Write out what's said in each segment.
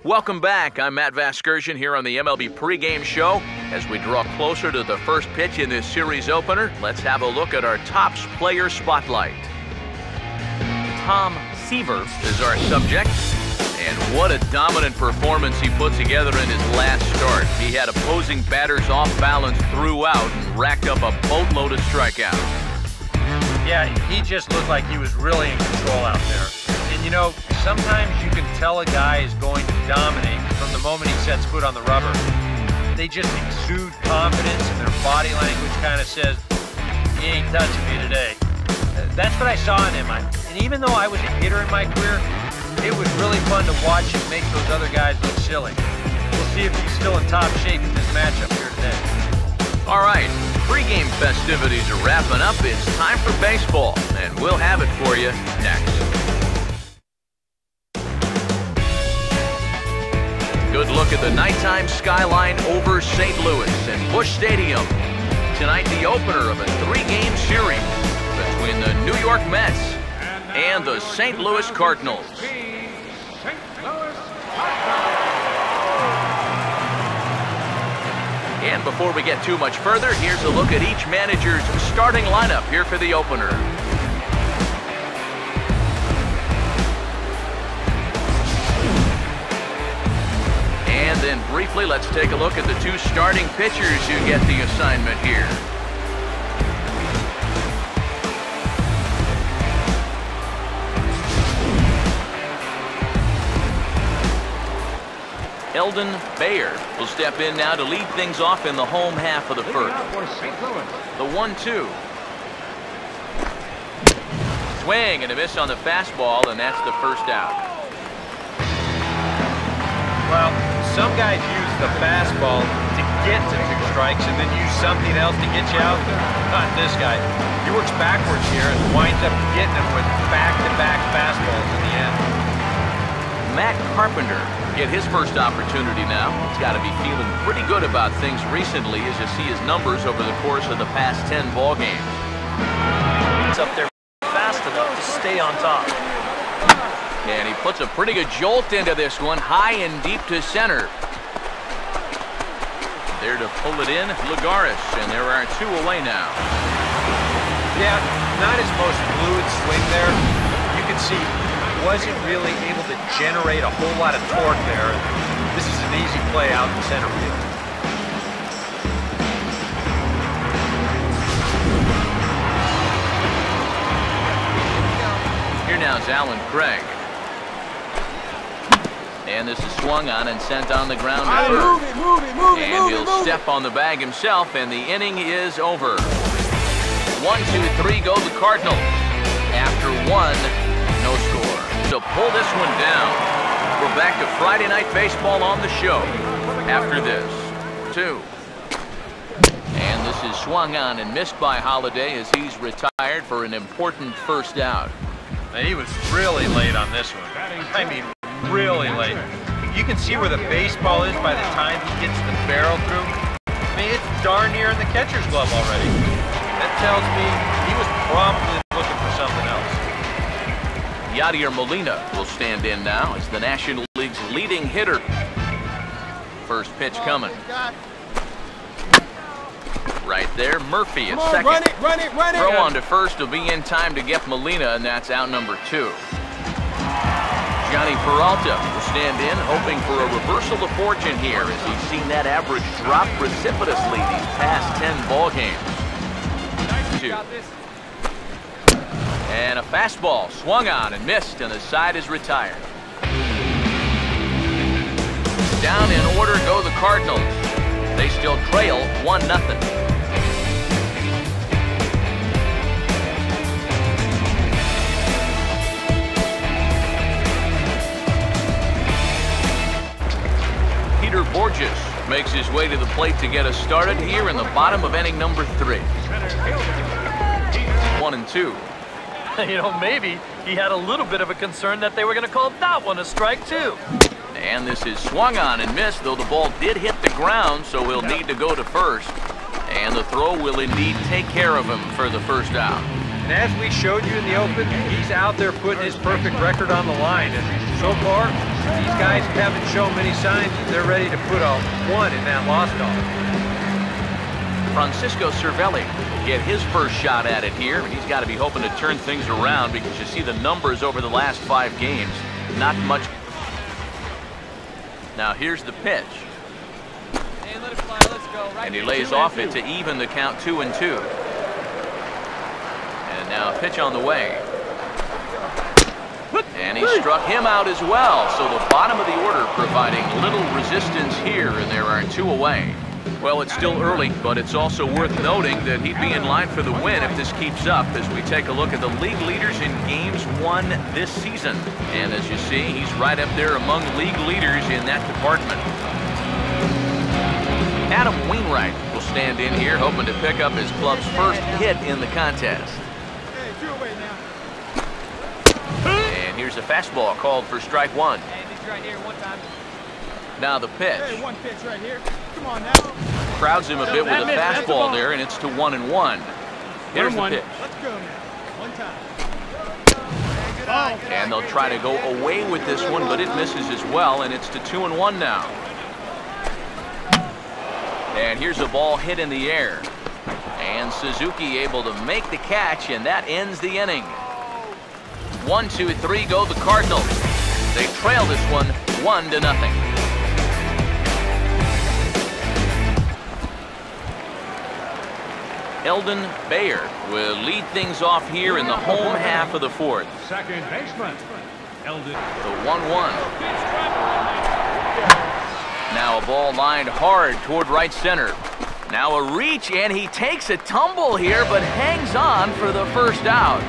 Welcome back. I'm Matt Vasgersian here on the MLB pregame show. As we draw closer to the first pitch in this series opener, let's have a look at our Topps player spotlight. Tom Seaver is our subject, and what a dominant performance he put together in his last start. He had opposing batters off balance throughout and racked up a boatload of strikeouts. Yeah, he just looked like he was really in control out there. And you know, sometimes you can tell a guy is going to dominate from the moment he sets foot on the rubber. They just exude confidence, and their body language kind of says, "He ain't touching me today." That's what I saw in him. And even though I was a hitter in my career, it was really fun to watch him make those other guys look silly. We'll see if he's still in top shape in this matchup here today. All right, pregame festivities are wrapping up. It's time for baseball, and we'll have it for you next. Good look at the nighttime skyline over St. Louis and Busch Stadium. Tonight, the opener of a three-game series between the New York Mets and the St. Louis Cardinals. And before we get too much further, here's a look at each manager's starting lineup here for the opener. And then briefly, let's take a look at the two starting pitchers who get the assignment here. Eldon Bayer will step in now to lead things off in the home half of the first. The 1-2. Swing and a miss on the fastball, and that's the first out. Well, some guys use the fastball to get to 2 strikes and then use something else to get you out there. Not this guy. He works backwards here and winds up getting them with back-to-back fastballs in the end. Matt Carpenter get his first opportunity now. He's got to be feeling pretty good about things recently as you see his numbers over the course of the past 10 ball games. It's up there fast enough to stay on top. And he puts a pretty good jolt into this one, high and deep to center. There to pull it in, Lagares, and there are 2 away now. Yeah, not his most fluid swing there. You can see he wasn't really able to generate a whole lot of torque there. This is an easy play out in center field. Here now is Alan Craig. And this is swung on and sent on the ground to first. And he'll step on the bag himself, and the inning is over. 1, 2, 3 go the Cardinals. After 1, no score. So pull this one down. We're back to Friday Night Baseball on the show. After this, 2. And this is swung on and missed by Holiday as he's retired for an important first out. He was really late on this one. I mean, really late. You can see where the baseball is by the time he gets the barrel through. I mean, it's darn near in the catcher's glove already. That tells me he was probably looking for something else. Yadier Molina will stand in now as the National League's leading hitter. First pitch coming. Right there, Murphy at second. Run it. Throw on to first will be in time to get Molina, and that's out number 2. Johnny Peralta will stand in, hoping for a reversal of fortune here as he's seen that average drop precipitously these past 10 ball games. 2. And a fastball swung on and missed, and the side is retired. Down in order go the Cardinals. They still trail 1-0. Peter Borges makes his way to the plate to get us started here in the bottom of inning number 3. 1-2. You know, maybe he had a little bit of a concern that they were going to call that one a strike, too. And this is swung on and missed, though the ball did hit the ground, so he'll need to go to first. And the throw will indeed take care of him for the first out. And as we showed you in the open, he's out there putting his perfect record on the line. And so far, these guys haven't shown many signs that they're ready to put a 1 in that loss column. Francisco Cervelli will get his first shot at it here. He's got to be hoping to turn things around because you see the numbers over the last 5 games. Not much. Now here's the pitch. Hey, let it fly. Let's go. Right, and he lays off it to even the count 2-2. And now a pitch on the way. And he struck him out as well. So the bottom of the order providing little resistance here, and there are 2 away. Well, it's still early, but it's also worth noting that he'd be in line for the win if this keeps up as we take a look at the league leaders in games won this season. And as you see, he's right up there among league leaders in that department. Adam Wainwright will stand in here hoping to pick up his club's first hit in the contest. And here's a fastball called for strike 1. Hey, this right here, 1 time. Now the pitch. Hey, 1 pitch right here. Come on now. Crowds him a bit with a fastball there, and it's to 1-1. Here's the pitch. Let's go now. 1 time. And they'll try to go away with this one, but it misses as well, and it's to 2-1 now. And here's a ball hit in the air. And Suzuki able to make the catch, and that ends the inning. 1, 2, 3 go the Cardinals. They trail this one 1-0. Eldon Bayer will lead things off here in the home half of the 4th. Second baseman, Eldon. The 1-1. Now a ball lined hard toward right center. Now a reach, and he takes a tumble here, but hangs on for the first out.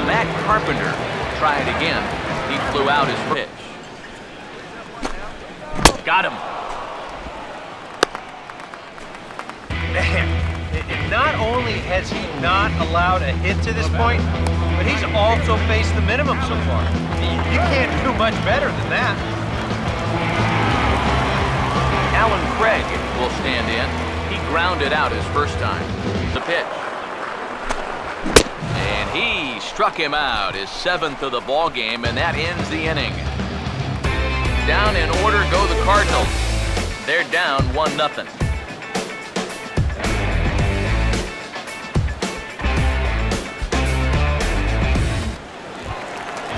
Matt Carpenter will try it again. He flew out his pitch. Got him. Man, not only has he not allowed a hit to this point, but he's also faced the minimum so far. You can't do much better than that. Alan Craig will stand in. He grounded out his first time. The pitch. And he struck him out, his 7th of the ball game, and that ends the inning. Down in order go the Cardinals. They're down 1-0.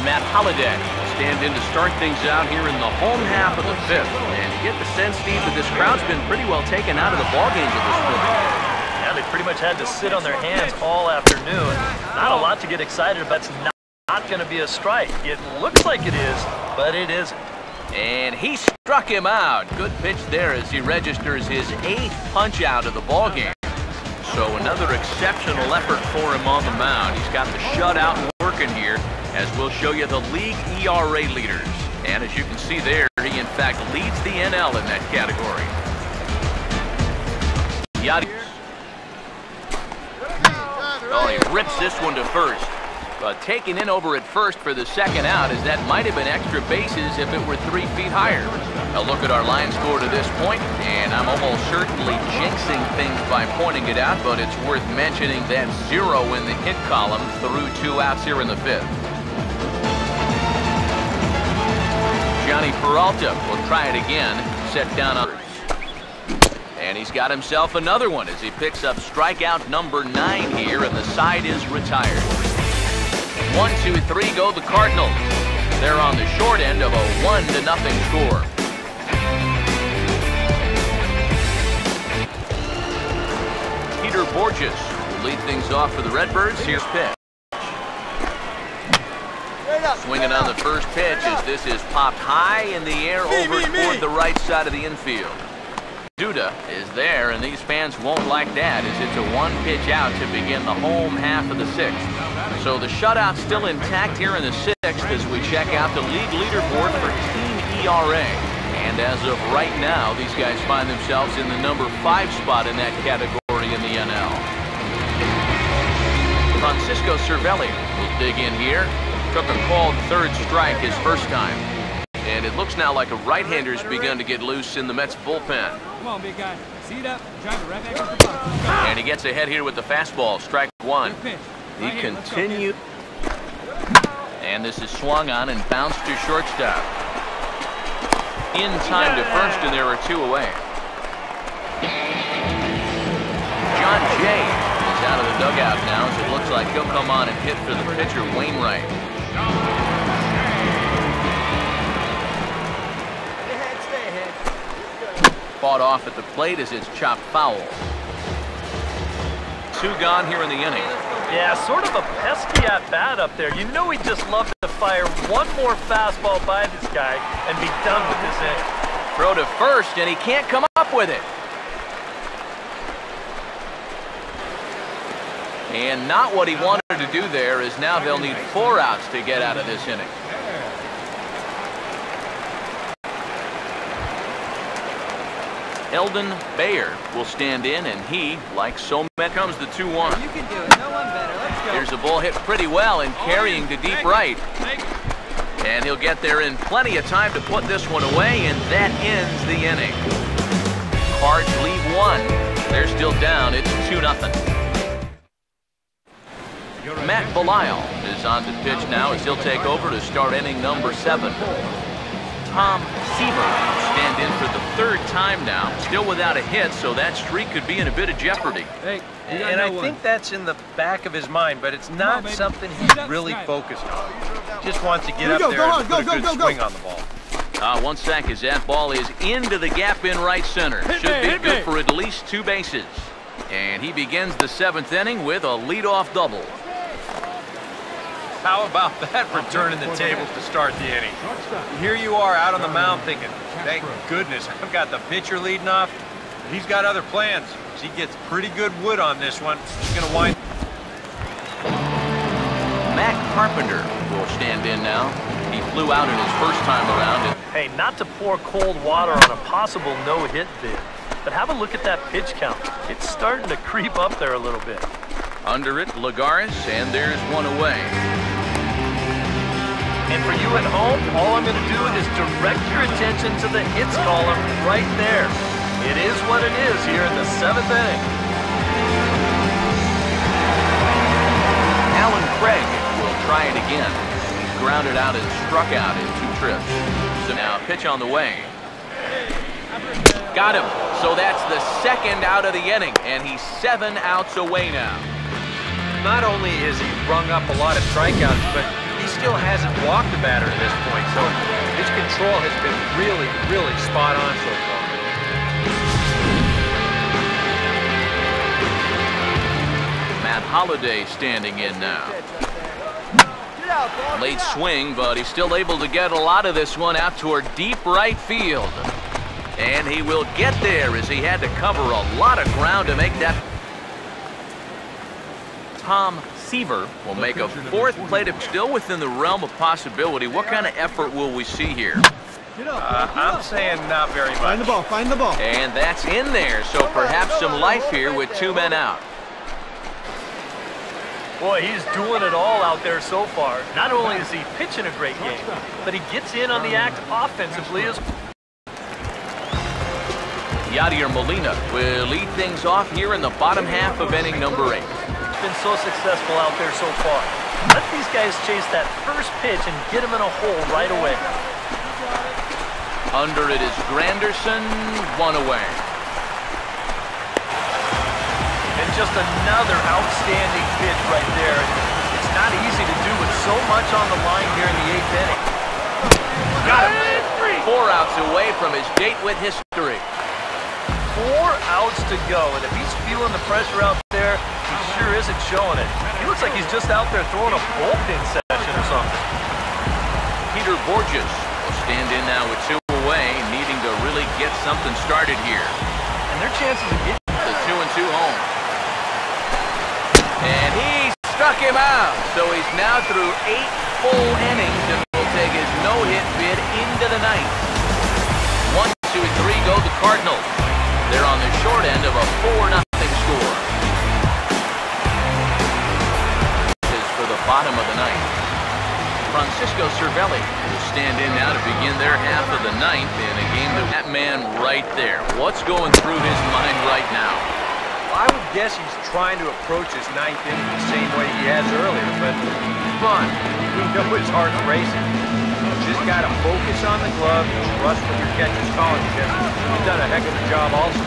Matt Holliday will stand in to start things out here in the home half of the 5th. And you get the sense, Steve, that this crowd's been pretty well taken out of the ballgames at this point. Yeah, they pretty much had to sit on their hands all afternoon. Not a lot to get excited about. It's not going to be a strike. It looks like it is, but it isn't. And he struck him out. Good pitch there as he registers his 8th punch out of the ballgame. So another exceptional effort for him on the mound. He's got the shutout working here, as we'll show you the league ERA leaders. And as you can see there, he in fact leads the NL in that category. Yadi. Oh, he rips this one to first. But taken in over at first for the second out, as that might have been extra bases if it were 3 feet higher. A look at our line score to this point, and I'm almost certainly jinxing things by pointing it out, but it's worth mentioning that 0 in the hit column through 2 outs here in the 5th. Johnny Peralta will try it again, set down on. And he's got himself another one as he picks up strikeout number 9 here, and the side is retired. 1, 2, 3 go the Cardinals. They're on the short end of a 1-0 score. Peter Borges will lead things off for the Redbirds. Here's pitch. Swinging on the first pitch as this is popped high in the air over toward the right side of the infield. Duda is there, and these fans won't like that as it's a 1-pitch out to begin the home half of the 6th. So the shutout's still intact here in the 6th as we check out the league leaderboard for team ERA. And as of right now, these guys find themselves in the number 5 spot in that category in the NL. Francisco Cervelli will dig in here. Took a called 3rd strike his first time. And it looks now like a right-hander's begun to get loose in the Mets bullpen. Come on, big guy. Seat up. Drive it right back to the box. And he gets ahead here with the fastball. Strike one. He continued. And this is swung on and bounced to shortstop. In time to first, and there are two away. John Jay is out of the dugout now, so it looks like he'll come on and hit for the pitcher, Wainwright. Stay ahead. Fought off at the plate as it's chopped foul. Two gone here in the inning. Yeah, sort of a pesky at-bat up there. You know he'd just love to fire one more fastball by this guy and be done with this inning. Throw to first, and he can't come up with it. And not what he wanted to do there, is now they'll need 4 outs to get out of this inning. Eldon Bayer will stand in, and he, like so many, comes the 2-1. You can do it. No one better. Let's go. Here's a ball hit pretty well and carrying to deep right. And he'll get there in plenty of time to put this one away, and that ends the inning. Cards leave 1. They're still down. It's 2-0. Matt Belisle is on the pitch now as he'll take over to start inning number 7. Tom Seaver will stand in for the 3rd time now, still without a hit, so that streak could be in a bit of jeopardy. Hey, And I think that's in the back of his mind, but it's not something he's really focused on. Just wants to get up there and put a good swing on the ball. 1 sec as that ball is into the gap in right center. Should be good for at least 2 bases. And he begins the 7th inning with a leadoff double. How about that for turning the tables to start the inning? Here you are out on the mound thinking, thank goodness I've got the pitcher leading off. He's got other plans. He gets pretty good wood on this one. He's going to wind. Matt Carpenter will stand in now. He flew out in his first time around. Hey, not to pour cold water on a possible no-hit bid, but have a look at that pitch count. It's starting to creep up there a little bit. Under it, Lagares, and there's 1 away. And for you at home, all I'm going to do is direct your attention to the hits column right there. It is what it is here in the 7th inning. Alan Craig will try it again. He's grounded out and struck out in 2 trips. So now pitch on the way. Got him. So that's the 2nd out of the inning, and he's 7 outs away now. Not only has he rung up a lot of strikeouts, but he still hasn't walked a batter at this point, so his control has been really, really spot on so far. Matt Holliday standing in now. Late swing, but he's still able to get a lot of this one out toward deep right field. And he will get there as he had to cover a lot of ground to make that. Tom Seaver will make a 4th plate, still within the realm of possibility. What kind of effort will we see here? I'm saying not very much. Find the ball, find the ball. And that's in there, so perhaps some life here with 2 men out. Boy, he's doing it all out there so far. Not only is he pitching a great game, but he gets in on the act offensively as well. Yadier Molina will lead things off here in the bottom half of inning number 8. Been so successful out there so far. Let these guys chase that first pitch and get him in a hole right away. Under it is Granderson, 1 away. And just another outstanding pitch right there. It's not easy to do with so much on the line here in the 8th inning. Got him. 4 outs away from his date with history. 4 outs to go, and if he's feeling the pressure out there, he sure isn't showing it. He looks like he's just out there throwing a bullpen session or something. Peter Borges will stand in now with 2 away, needing to really get something started here. And their chances of getting The 2-2 home. And he struck him out, so he's now through 8 full innings and will take his no-hit bid into the 9th. 1, 2, 3 go the Cardinals. They're on the short end of a 4-0 score. This is for the bottom of the 9th. Francisco Cervelli will stand in now to begin their half of the ninth in a game that man right there. What's going through his mind right now? I would guess he's trying to approach his ninth inning the same way he has earlier, but come on, you know his heart's racing. You just got to focus on the glove and trust what your catcher's calling you. You've done a heck of a job also.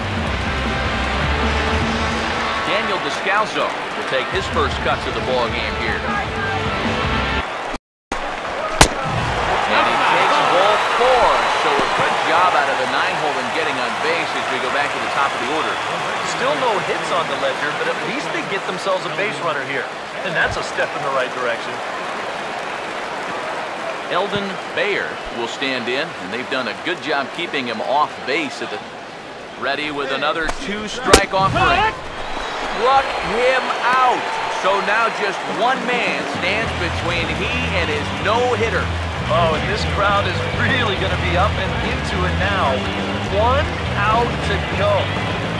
Daniel Descalzo will take his first cuts of the ball game here. And he takes ball 4, so a good job out of the 9-hole in getting on base as we go back to the top of the order. Still no hits on the ledger, but at least they get themselves a base runner here. And that's a step in the right direction. Eldon Bayer will stand in, and they've done a good job keeping him off base at the ready with another 2-strike offering. Struck him out. So now just one man stands between he and his no-hitter. Oh, and this crowd is really going to be up and into it now. 1 out to go.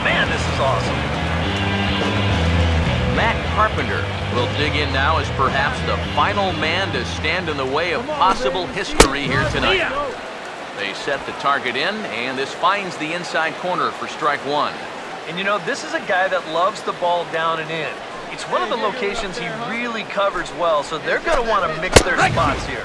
Man, this is awesome. Matt Carpenter will dig in now as perhaps the final man to stand in the way of possible history here tonight. They set the target in, and this finds the inside corner for strike 1. And you know, this is a guy that loves the ball down and in. It's one of the locations he really covers well, so they're going to want to mix their spots here.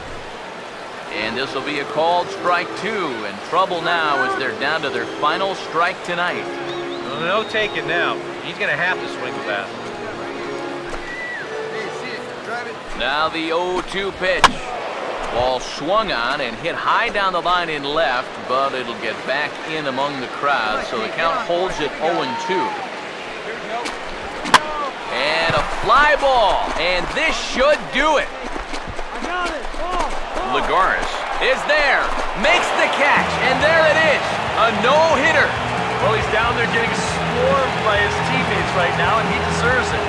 And this will be a called strike 2, and trouble now as they're down to their final strike tonight. Well, no taking now. He's going to have to swing the bat. Now the 0-2 pitch. Ball swung on and hit high down the line in left, but it'll get back in among the crowd, so the count holds at 0-2. And a fly ball, and this should do it. Lagares is there, makes the catch, and there it is, a no-hitter. Well, he's down there getting swarmed by his teammates right now, and he deserves it.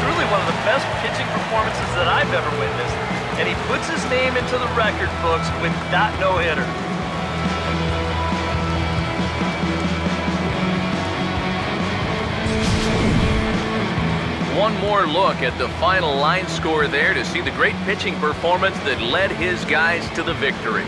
Truly one of the best pitching performances that I've ever witnessed. And he puts his name into the record books with that no-hitter. One more look at the final line score there to see the great pitching performance that led his guys to the victory.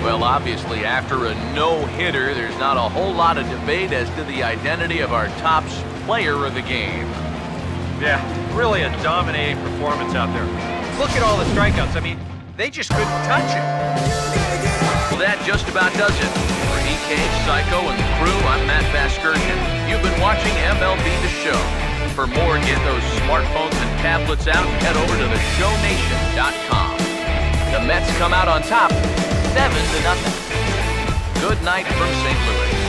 Well, obviously, after a no-hitter, there's not a whole lot of debate as to the identity of our top player of the game. Yeah, really a dominating performance out there. Look at all the strikeouts. I mean, they just couldn't touch it. Well, that just about does it. For EK, Psycho, and the crew, I'm Matt Vasgersian. You've been watching MLB The Show. For more, get those smartphones and tablets out and head over to theshownation.com. The Mets come out on top, 7-0. Good night from St. Louis.